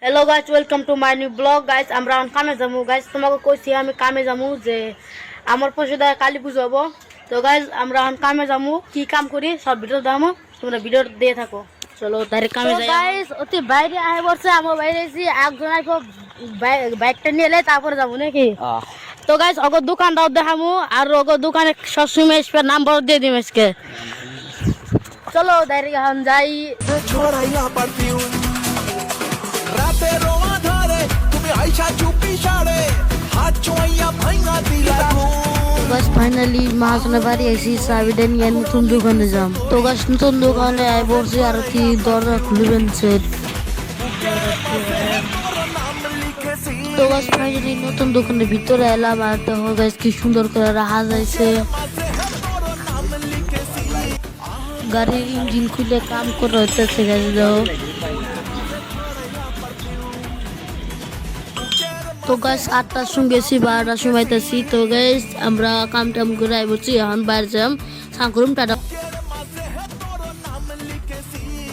Hello guys, welcome to my new blog. Guys আমরা এখন কামে যাবো। গাইস তোমাকে কইছি আমি কামে যাবো, যে আমার পয়সা দেয় কালী পুজো হবো। তো গাইস আমরা এখন কামে যাবো, কি কাম করি সব ভিডিও দামো, তোমরা ভিডিও দিয়ে থাকো। চলো ডাইরেক্ট কামে যাই। গাইস অতি বাইরে আয় বলছে, আমার বাইরে এসি একজন আইবো বাইকটা নিয়ে এলে তারপরে যাবো নাকি। তো গাইস অগর দোকানটাও দেখামু, আর অগর দোকানে সবসময় নাম্বার দিয়ে দিম আজকে। চলো ডাইরেক্ট এখন যাই। बस फाइनली महाजन बारी ऐसी साविडन या नतुन दোকানে যাম। তো গাছ নতুন দোকানে আই বলছি আর কি দরজা খুলবেন সে। তো গাছ ফাইনালি নতুন দোকানের ভিতরে এলাম, আর দেখো গাছ কি সুন্দর করে রাখা যাইছে। গাড়ির ইঞ্জিন খুলে কাম করে হইতেছে গাছ দাও। তো গাইস 8টার সময় গেছি, 12টার সময় আইতেছি। তো গাইস আমরা কাম টাম করে আইবছি, এখন বাইরে যাম সাংকুরুম টাটা।